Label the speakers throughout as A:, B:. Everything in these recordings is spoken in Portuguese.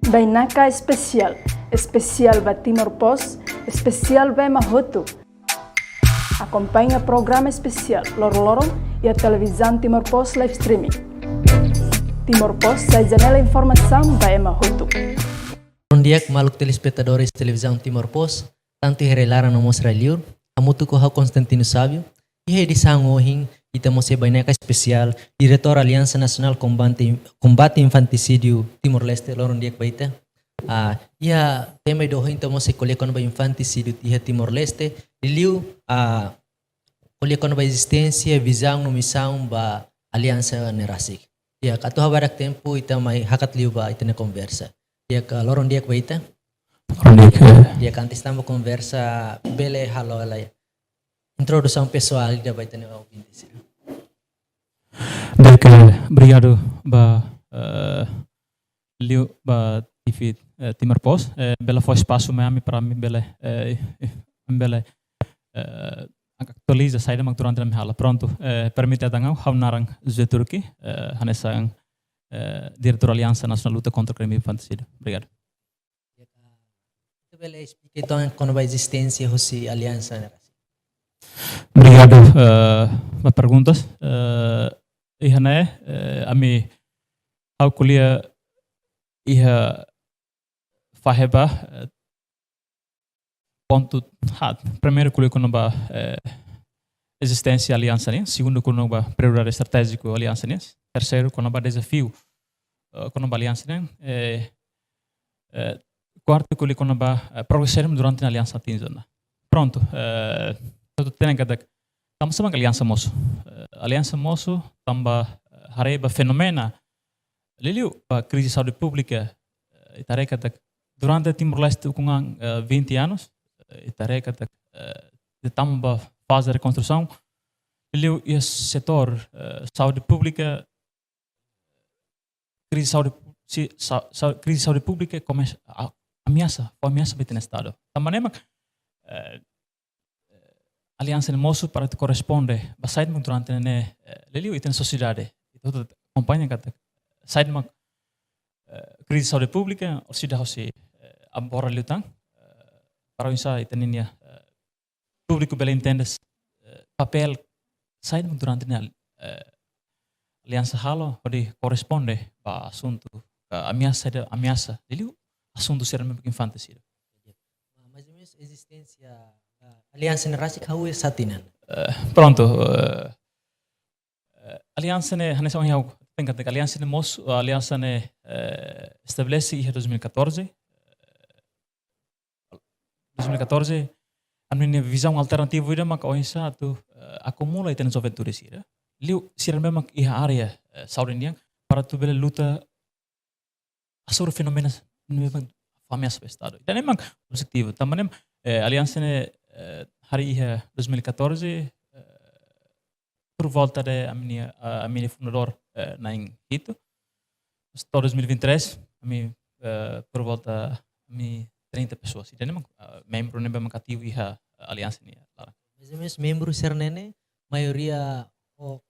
A: Bainaka especial, especial ba Timor Pos, especial ba Mahotu. Acompanha programa especial Loro-Lorong e a televisão Timor Pos live streaming. Timor Pos, a janela informação ba Mahotu.
B: Bom dia, maluk telespectadores televisão Timor Pos, tanto herelaran no Mosraliur, amutu ko ha Constantino Sábio, e edição hoje itamos bainaka especial, diretor Aliança Nacional Combate Infanticídio Timor-Leste, Lorong Diak Baita. Ia tema do hoje itamos colher quando ba infanticídio de Timor-Leste, liu colher quando ba existência, visão, no missão ba Aliança Nerasik. Ia kato habarak tempo itamai hakat liu ba itana conversa. Ia ka Lorong Diak Baita. Ia kantis tamo conversa bele halo alay. Introdução pessoal da baita na ouvinte.
C: Obrigado ba Liu ba TV Timor Pos. Bela foi espaço mesmo para mim bela actualiza saída mag durante a minha aula. Pronto, permite a dangar how narang Zé Turki, hanesang diretor Aliança Nacional Luta contra o Crime Infanticídio. Obrigado.
B: Bela explica então quando a existência da Aliança.
C: Obrigado pelas perguntas. A mim, ao colher, faheba ponto primeiro colher quando a existência da aliança, segundo quando a prioridade estratégica da aliança, terceiro quando a desafio quando a aliança, quarto colher quando a progressarmos durante a aliança atingindo. Pronto. Tamba sama Aliança Moço. Aliança Moço tamba hareba fenomena liliu a crise de saúde pública itareka durante Timor-Leste com 20 anos itareka de tamba fase de reconstrução liliu e setor saúde pública crise de saúde pública começa ameaça betene estado. Tamba nema Aliança Moço para te corresponde, basait mo durante ne leliu iten sociedade. Itu acompanha kata side mo crise de saúde pública, ou seja, hoje abora lutang para isso iteninha público bela entendes papel side mo durante ne Aliança halo onde corresponde para assunto ameaça leliu assunto ser mesmo infanticídio.
B: Mas a existência Aliança Nerasik how é satinan.
C: Pronto. Aliança ne hanesa onhau penkat Aliança ne Moço, Aliança ne estabelece em 2014. 2014 a minha visão alternativa ida mak oinsa tu acumula iten juventude sira. Liu sira memang iha area saudian para tu bela luta sobre fenômenos memang famosos estado. Dan memang positivo. Também Aliança ne hari 2014 por volta de a minha fundador na Hito. Em 2023 por volta de 30 pessoas. Então membro nem bem ativo a aliança ni.
B: Mas membro sernene maioria o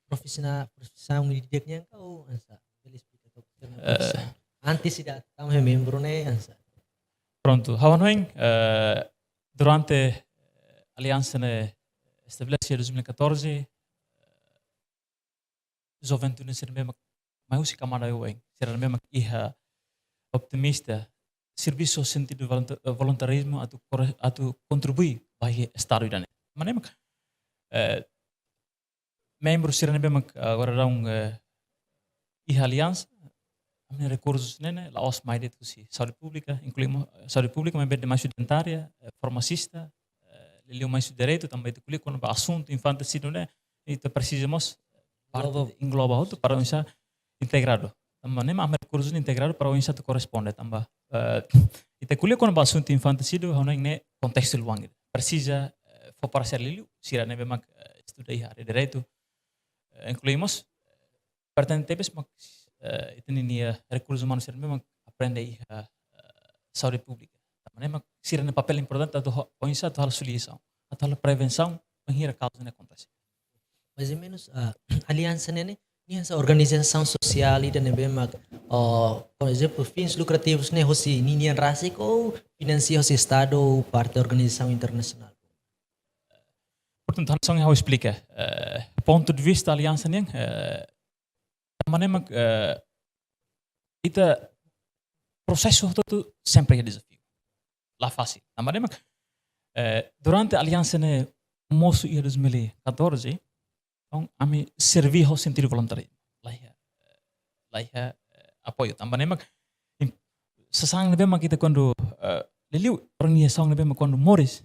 B: profissional didiknya kau ansa. Antes tidak tahu membro ne ansa.
C: Pronto, hawan durante a aliança estabelecida em 2014, juventude ser mesmo mais camada eu ser mesmo optimista, serviço sentido voluntarismo atu contribuir para o estado dan. Mas membro ser mesmo agora aliança Amne recursos nene la os mais de saúde pública, incluímos saúde pública, mas bem mais estudantária, farmacista, leu mais direito também de colher quando assunto infanticídio né, e precisamos engloba outro para isso integrado. Também nem mais recursos integrado para isso te corresponde também. E te colher quando assunto infanticídio, não é contexto luang. Precisa for para ser liu, se não é bem estudar direito, incluímos pertencentes itu ni recursos humanos memang aprende saúde pública. Memang sirene papel importante atau poinsa atau hal solução, atau hal prevenção menghira causa ne acontece.
B: Mais ou menos aliança ne ni essa organização social e dan memang por exemplo, fins lucrativos, né, hoje Ninian Rasik ou financia o Estado ou parte da organização internacional.
C: Portanto, han song hau explica. Ponto de vista aliança ning, manema ita processo todo sempre é desafio. Lá fácil. Manema durante a aliança ne moço ia 2014, então a me servir ao sentido voluntário. Lá apoio. Manema sasang nebe mak kita quando leliu organização nebe mak quando Morris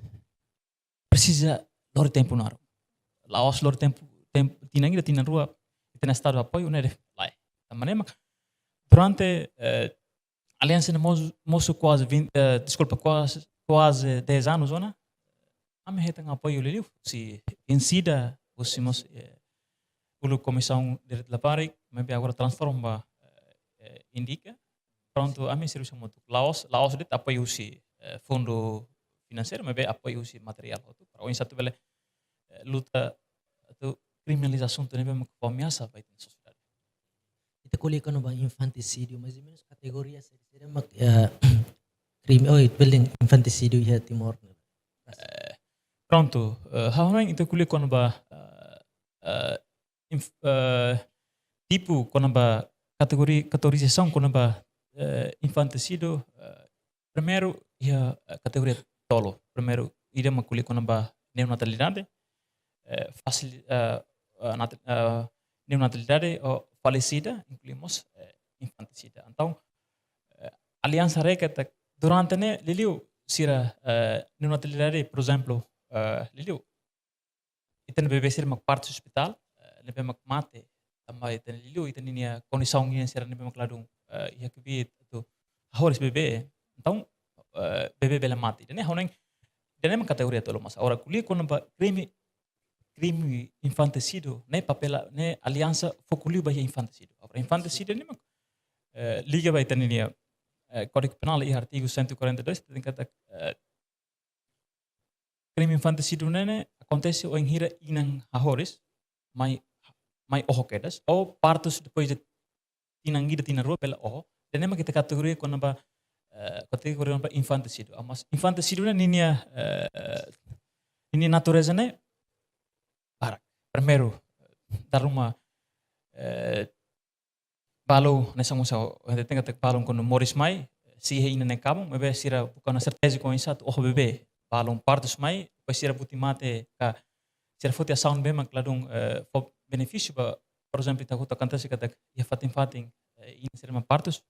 C: precisa lor tempo naro. Laos lor tempo tinang ida tinan rua tena estado de apoio né lá. Manema durante a aliança ne moço quase 20, desculpa quase 10 anos zona a me retang apoio leliu se insida os mos ulu comissão de lapari maybe agora transforma indica pronto a me serviço muito Laos de apoio se fundo financeiro maybe apoio se material para o satu bele luta atau criminalização tu nebe mak ameaça vai ter sociedade.
B: Kita kuliah kan ba infanticídio, mais ou menos categoria seria mak crime building infanticídio ya Timor.
C: Pronto, hawang itu kuliah kan ba tipo kan ba categorização kan ba infanticídio primeiro ia categoria tolo. Primeiro ida mak kuliah kan ba neonatalidade neonatalidade ou falecida, incluímos infanticida. Então, aliança recata durante ne liliu sira neonatalidade, por exemplo, liliu iten bebê sira mak parte do hospital, lebe mak mate, também iten liliu iten inia condição ini sira lebe mak ladung ia kebi itu harus bebê. Então, bebê bela mate. Dan honeng dan mak kategoria tolo mas. Ora kuliah kon ba crime infanticídio, né papel, né aliança foculiu bahia infanticídio. Agora infanticídio nem liga vai ter ninia Código Penal e artigo 142 tem kata crime infanticídio né acontece ou em hira inang hahoris mai oho kedas ou partos depois de tinangida tinarua pela oho dan nema kita kategori kon ba kategori ba infanticídio. Mas infanticídio né ninia natureza né primeiro dar uma balo nessa moça ainda tem que balão quando Morris mai se ainda nem cabam mas sira bukan certeza com isso oh bebê balão partos mai depois sira butimate ka sira foto sound bem makladung benefício por exemplo tá kota acontece que ia fatin ini sira partos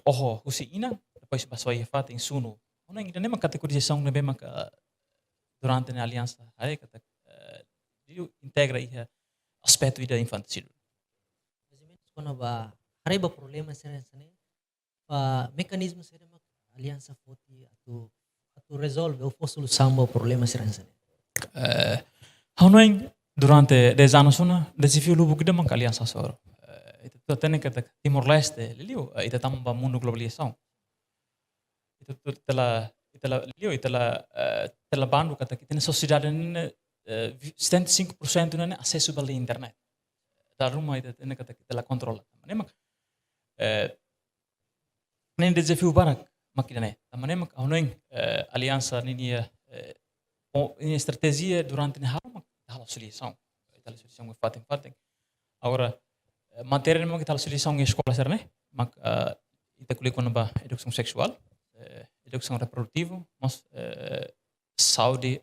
C: oh usi ina depois passou ia fatin suno não ainda nem uma categorização bem durante a aliança aí kata integra ia aspecto da infantil.
B: Quando ba hari ba problema sira sini mekanisme sira mak aliança foti atau resolve ou solução ba problema sira sini.
C: Hanoing durante 10 anos una desafio lubu kita mak aliança soro. Itu tem kata Timor Leste liliu itu tamba mundo globalização. Itu telah bandu kata kita sociedade ini 75% nane acesso bala internet. Da rumah itu ini kata kita la kontrola. Memang nem desafio barak makina. Memang ahonoing aliança ini ini estratégia durante ne harma hala solução. Hala solução que fatem. Agora matéria memang kita hala solução em escola ser né. Mak kita kuliah com ba educação sexual, educação reprodutiva, mas saúde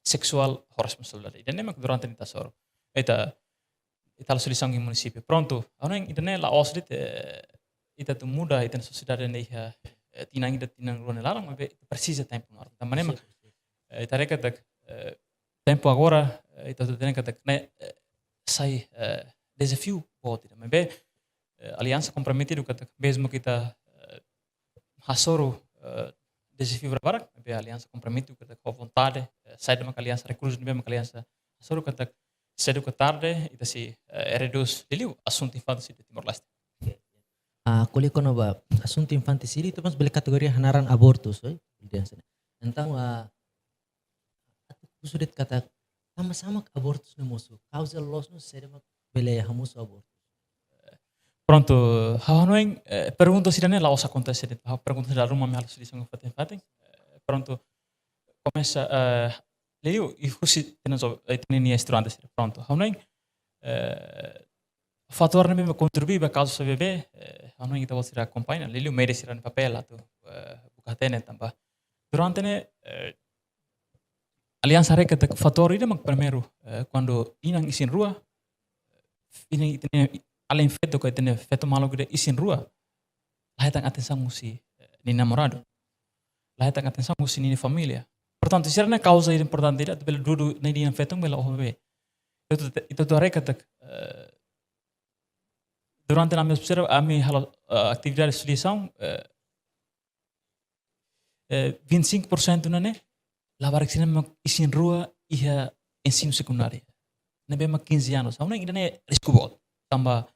C: sexual responsabilidade. Dan memang durante nita soro. Ita solução em município. Pronto. Orang internet la osrit ita tu muda ita sociedade ne tinang ruang larang mas precisa tempo nor. Também memang ita rekat tempo agora ita tu tem kata ne sai desafio pode. Mas aliança comprometido kata mesmo kita hasoro desafio berbarak, a aliança comprometido com a vontade, sai de uma aliança, recursos de uma aliança, só que cedo que tarde, e assim, reduz, liliu, assunto infantil de Timor-Leste.
B: Kuliah kono ba assunto infanticídio itu mas beli kategori hanaran abortus, então sudah kata sama-sama abortus ne musuh, causal loss no seria mak beli hamus abortus.
C: Pronto, hanoing pergunta se né lá os acontece, pergunta da rumah me halu solução fatem. Pronto, começa leio e fusi tenen estudantes. Pronto, hanoing fator ne me contribuir para caso se bebê, hanoing kita você acompanha, leio meio se no papel atau buka tene tambah. Durante ne aliança reka fator ini mak primeiro quando inang isin rua, ini além feito que tem feito malo que isin rua, lá tem atenção musi ni namorado, lá tem atenção musi ni família. Portanto, se era causa importante dia, bela dulu ni dia feito bela OHB. Itu tu reka tak durante a minha observa a minha atividade de solução 25% né lavar que mak isin rua ia ensino secundário. Nabe mak 15 anos. Auna ainda ne risco bot. Tambah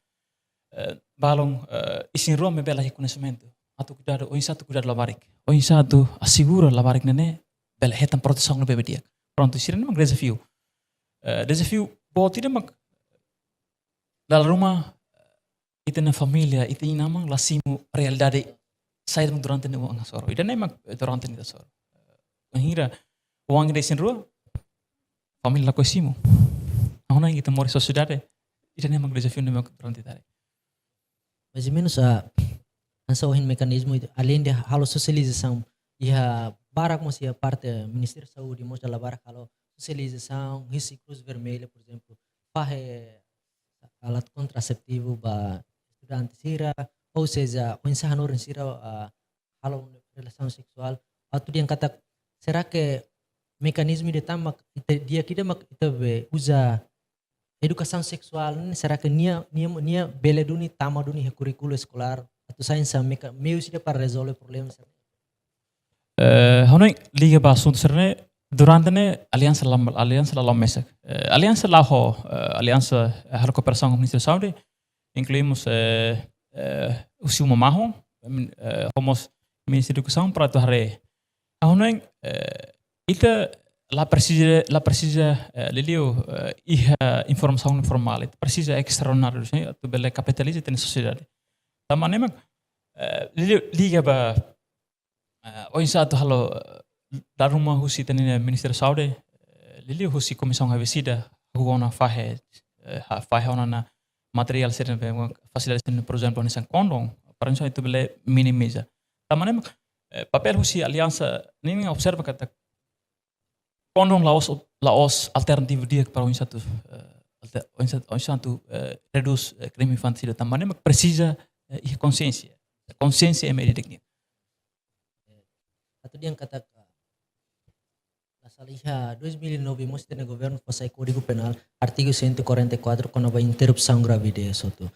C: balong isin rua me bela conhecimento. Atu cuidado, o insatu cuidado lavarik. O insatu assegura lavarik nene bela hetan proteção no bebê dia. Pronto, sira mak desafio. Desafio bot tidak mak dalam rumah itu na família, itu inamang lasimu realidade saya durante ne uang soro. Ida ne mak durante ne soro. Mengira uang de isin rua família ko simo. Auna kita mori sociedade. Ida ne mak desafio ne mak durante tare.
B: Mais ou menos essa mecanismo além de halo socialização e a barak mosia parte Ministério da Saúde mostra lá barak halo socialização risco cruz vermelha por exemplo fahe alat contraceptivo ba estudantes ira ou seja o ensaio no sira halo relação sexual atau dia kata será que mecanismo de tamak dia kita mak kita usa educação sexual será que nia bela duni tama duni currículo escolar atau sains meio sira para resolver problemas
C: Honoi liga ba assunto serne durante ne aliança la mesa. Aliança la ho aliança a cooperação com o Ministério da Saúde incluímos o seu mamahon homos Ministério da Educação para torre. Honoi ita la precisa lelio informação informal ita precisa extraordinário tu bele capitaliza na sociedade. Tamanema liga ba o insatu halo da rumah husi tani Ministério da Saúde lili husi comissão revestida huona fahe ona na material serem facilidades por exemplo nessa condom para isso itu bele minimiza tamane papel husi aliança nem observa kata condom laos alternatif dia para o insatu reduz crime infantil tamane precisa consciência é meio digna.
B: Atau dia kata Salihah 2009 mostra no governo passar Código Penal artigo 144 quando vai interrupção gravidez soto.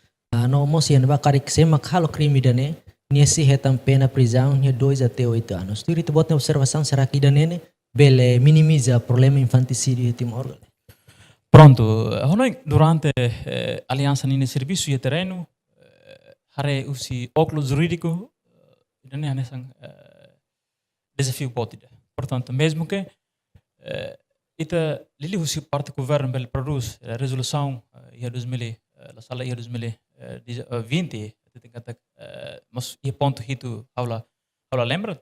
B: No mostra vai carik se makhalo crime dane nesse retam pena prisão de 2 até 8 anos. Tu itu botna observação será que dane bele minimiza problema infanticídio em Timor.
C: Pronto, durante aliança nini serviço e terreno hare usi óculos jurídico dane hanesang desafio potida. Portanto, mesmo que ita lili husi parte governo bel produz resolução ia 2000 la sala ia 2020 tingkat mas ia ponto hito aula lembra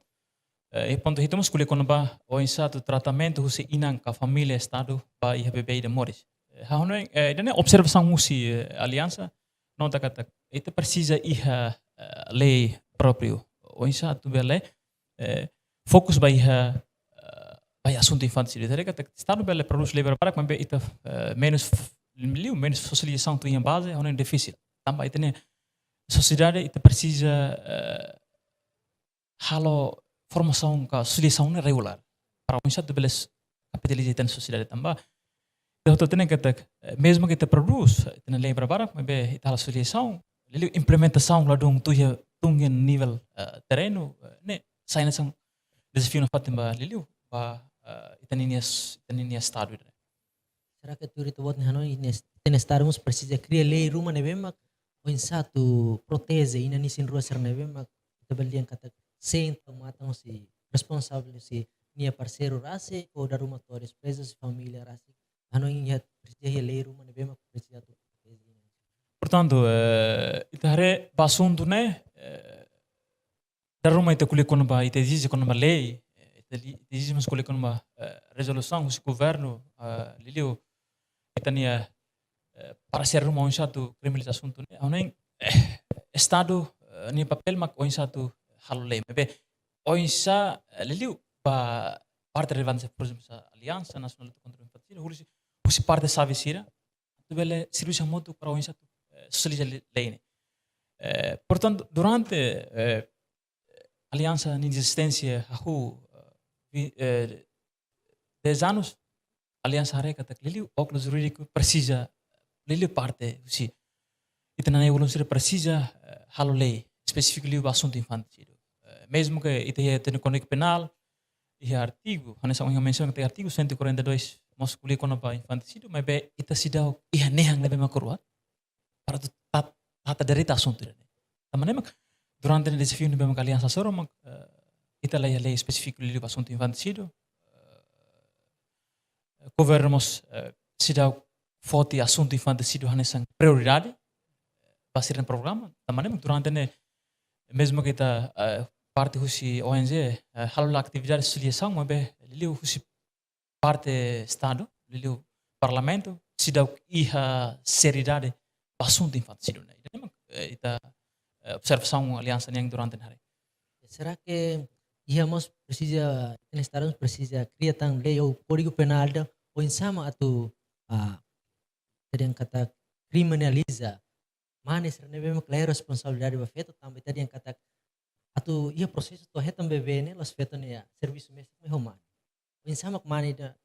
C: ia ponto hito mas kuliah kono ba o insatu tratamento husi inang ka família estado ba ia bebê de moris haono dane observação musi aliança não tá kata ita precisa ia lei próprio o insatu bele fokus by assunto infantil. Jadi kata estado bela produz lebar para que ita menos socialização tu em base é um difícil. Também ita ne sociedade ita precisa halo formação ka socialização regular para um certo belas capitalizar na sociedade também. Então tu tem kata mesmo que ita produz ita ne lebar para que ita halo socialização, implementação lá dong tu ya tungin nível terreno ne saina sang desafio na fatimba liliu ba itaninia estado.
B: Será que tu itu buat hanoi ten estarmos precisa criar lei rumah nebemak o insatu protese ina nisin rua ser nebemak tabelian kata senta matang si responsável si nia parceiro rase ou da rumah tua despesas família rase hanoi ya precisa lei rumah nebemak precisa tu
C: Portanto, itahare basunto né, da Roma ita kulia quando ba ita exige quando ba lei, ita exige mas kulia quando ba resolução o governo liliu itania para ser Roma um satu criminalização tu né, auneng estado ni papel mak um satu hal lei, mas oinsa liliu ba parte relevante por exemplo sa Aliança Nacional contra o Infanticídio, husi parte sabe sira, tu bele serviço muito para um satu socializa lei né. Portanto, durante aliança de existência há 10 anos, aliança hareka tak liliu óculos jurídico precisa liliu parte si ita na evolução precisa halo lei específico liu assunto infantil. Mesmo que ita tem código penal e artigo, hanesa unha menção que artigo 142 mos kuli kono ba infanticídio, mas be ita sidau iha nehang lebe makurwa para tu tata derita assunto ini. Tamane mak durante il desafio nebe mak aliança soro mak ita lei específico liu assunto infanticídio. Governos sidau forte assunto infanticídio hanesa prioridade pasir no programa. Tamane mak durante ne mesmo que ita parte husi ONG halo atividade de solução, mas be liu husi parte estado, liu parlamento sidau iha seriedade assunto infanticídio né. Ita observação aliança yang durante hari.
B: Será que íamos precisa estarmos precisa criar tang lei ou código penal ou insama atau tadi yang kata criminaliza mana será nebe claro responsabilidade ba feto também tadi yang kata atau ia proseso to hetam bebe ne las feto ne serviço mesmo me romano. Insama mana da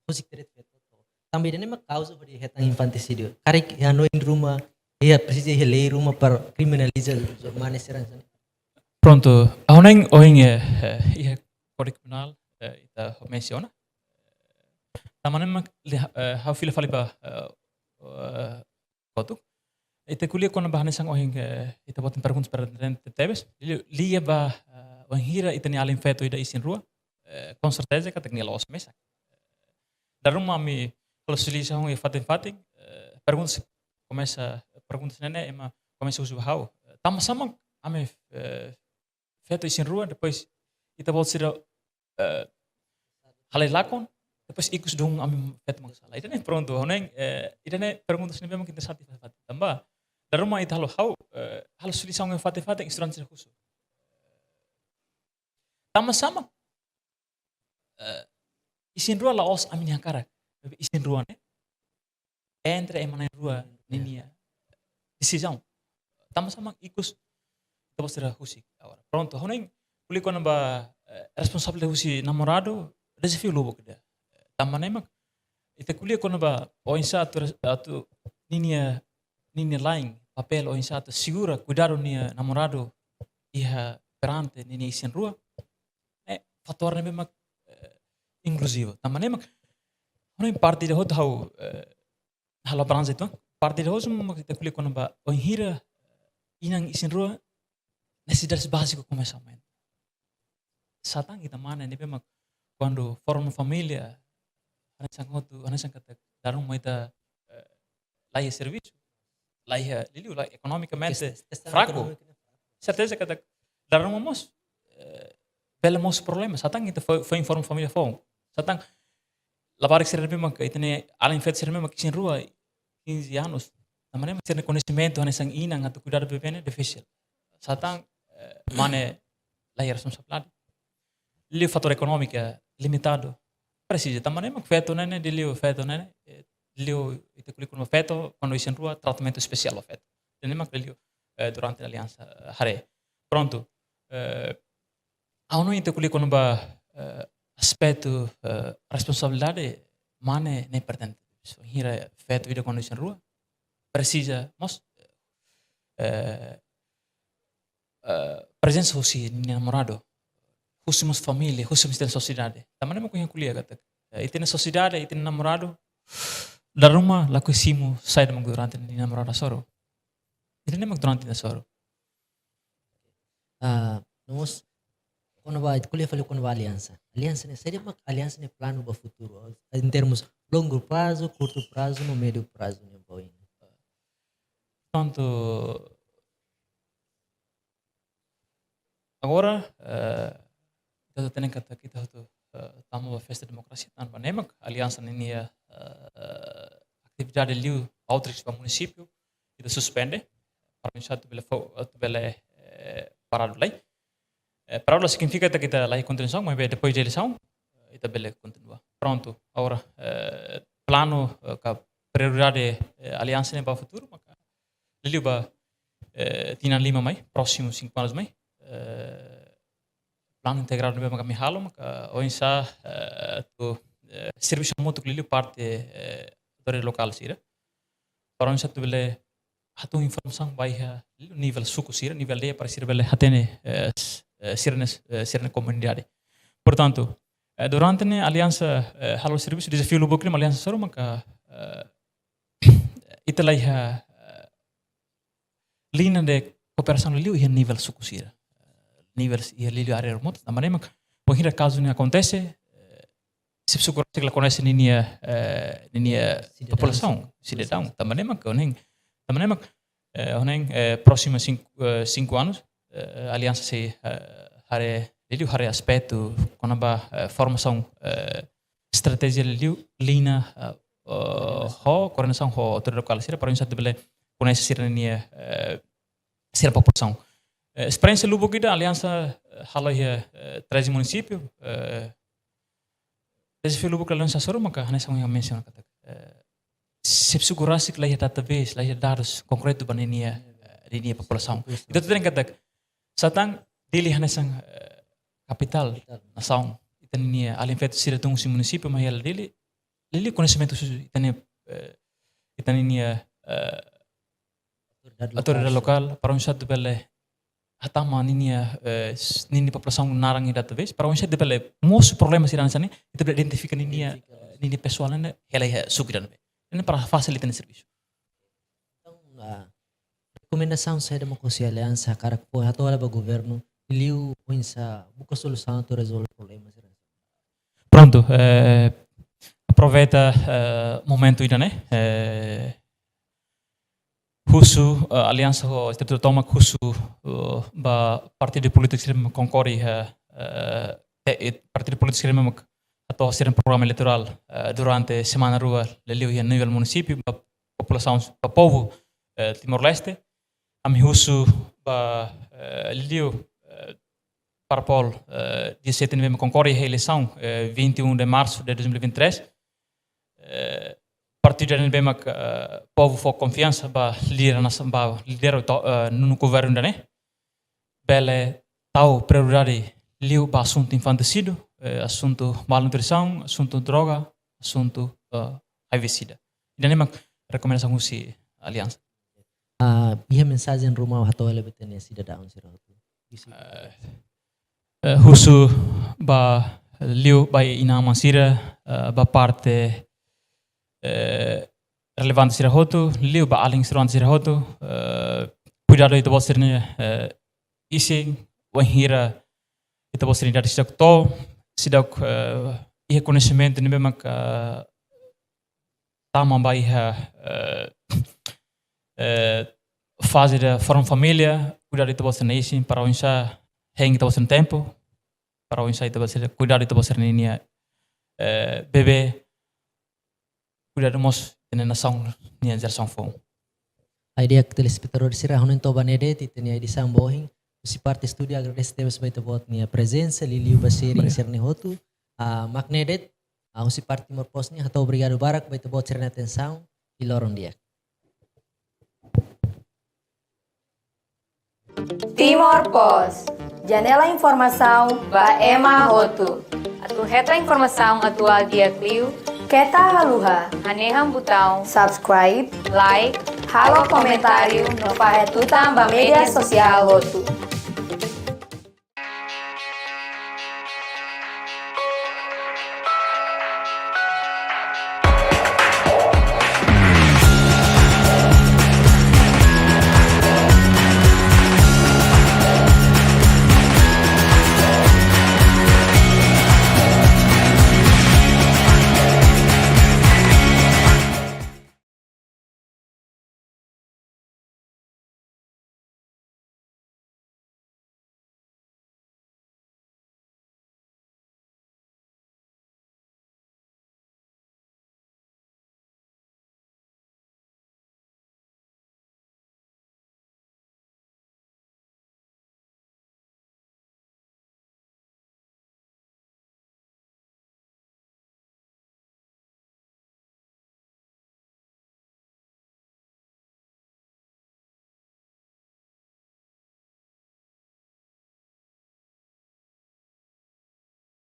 B: posik teret feto também ne mak causa bari hetam infanticídio. Karik ya no in rumah ia precisa lei rumah para criminaliza mana será.
C: Pronto, aoneng oing ia código penal ita menciona. Tamane mak how fila fali ba kotuk. Ita kulia kono bahane sang oing ita boten perguntas para tebes. Lia ba oing hira ita ni alin feto ida isin rua. Com certeza que teknia los mesa. Darum ami kalau solução e fatin perguntas perguntas nene ema começa usu hau. Tama sama ame feto isin rua, depois ita volta sira halai lakon, depois ikus dong ami feto masalah. Ita ne pronto, honeng ita ne perguntas ne memang interessante fatin. Tamba daruma ita halo solução e fatin instrumentos khusus. Tama sama isin rua laos ami nyakara. Isin rua ne entre emana rua ninia decisão. Tama sama ikus depois será husi agora. Pronto, honeng kuli kono ba responsável husi namorado desafio lobo keda. Tama nemak ita kulia kono ba o insa atu ninia lain papel o insa atu segura cuidado nia namorado iha perante ninia isin rua. Fator ne memak inclusivo. Tama nemak honeng parte de hot hau halo branche itu parte de hoje mak ita kulia kono ba o hira inang isin rua necessidades básicas começamento. Satang kita mana ni memang quando forma família, anesang kata darum kita laia serviço, laia liliu la economicamente fraco. Certeza kata darum mos bela mos problema. Satang kita foi forma família fom. Satang lavar que serve memang kita ne além feito serve memang isin rua 15 anos. Namanya masih conhecimento anesang inang atau cuidado bebê difícil. Satang mane la responsabilidade. Lio fator econômico limitado. Precisa. Também mak feto nene de lio feto nene. Lio ite kulikur feto quando isin rua tratamento especial feto. Tene mak lio durante a aliança hare. Pronto. Auno ite kulikur ba aspecto responsabilidade mane ne pertence. So hira feto ide quando isin rua precisa mos presença husi ni namorado, husimos família, husimos tem sociedade. Também não conheço kuliah kata. Itu na sociedade, itu namorado. Da rumah laku simu saya demang durante ni namorado soro. Itu nemang durante na soro.
B: Nós quando vai kuliah falou quando vai aliança. Aliança ne seria uma aliança ne plano para futuro. Em termos longo prazo, curto prazo, no médio prazo ne boy.
C: Pronto. Agora, kita tenen kata kita tu tamu festa demokrasi tanpa nemak aliança ini atividade liu outreach para município kita suspende para iniciar tu bele parado lá. Parado significa que kita lá continuação, mas depois de eleição kita bele continua. Pronto. Agora plano que prioridade aliança para o futuro, maka liu ba tina 5 mai próximo 5 anos mai. Plano integrado no kami halo maka oinsa tu serviço muito que parte do local sira para oinsa tu bele hatu informação vai nível suco sira nível de para sira bele hatene sirne comunidade. Portanto, durante a aliança halo serviço desafio lubo krim aliança soro maka italai linha de cooperação liu e nível suco sira nível e ali área remota, na maneira que o caso não acontece, se você conhece ninha população, cidadão, da maneira que próximo 5 anos, a aliança se hará aspecto com a formação estratégia linha coordenação autoridade local, se para isso deve conhecer se a população. Experiência lubo kita aliança halo ya 13 município desafio lubo aliança soro maka hanya sang yang mention kata se segurasi que lá ya database lá ya dados concreto banenia linha população itu tu kata satang dili hanya sang capital nação itu ni além feito sira tung si município mas ela dili conhecimento itu ni autoridade local para um satu bele hatama nini população narang ida talvez para onde de pele most problemas irão sani itu identifica nini pessoal ela é sugiran ini para facilitar o serviço.
B: Então recomendação saya demokrasi aliança cara que foi atual para governo liu pensa buka solução para resolver problemas.
C: Pronto, aproveita momento ida né. Husu aliança o estatuto toma husu ba partido político que concorre partido político que atau ser programa eleitoral durante semana rua lelio a nível município ba população ba povo Timor-Leste ami husu ba lelio para Paul 17 de novembro concorre a eleição 21 de março de 2023 partido de bem povo for confiança ba lidera no governo dane bele tau prioridade liu ba assunto infanticídio assunto malnutrição assunto droga assunto herbicida dan memang recomendação usi aliança
B: minha mensagem rumah atau ele betene cidadão sira
C: husu ba liu ba ina masira ba parte relevante sira hotu liu ba aling relevante sira hotu cuidado itu bosirnya isi wahira itu bosirnya dari sidak to sidak ia conhecimento ni memang tama ba ia fase da forma família cuidado itu bosirnya isi para onsa hang itu bosirnya tempo para onsa itu bosirnya cuidado itu bosirnya ini bebê cuidado mos na nação ni geração fom
B: a ideia que telespectador sira honen to banede titenia di sambohin si parte studio agradecemos baita bot ni presença liliu basiri sirne hotu magnedet si parte Timor-Pos ni atau obrigado barak baita bot sirne atenção e lorong dia
D: Timor-Pos, janela informação ba Ema Hotu.
E: Atu reta informação atual dia Clio.
D: Keta haluha,
E: Aneham botão
D: subscribe,
E: like,
D: halo comentário no Pahetutam ba media sosial Hotu.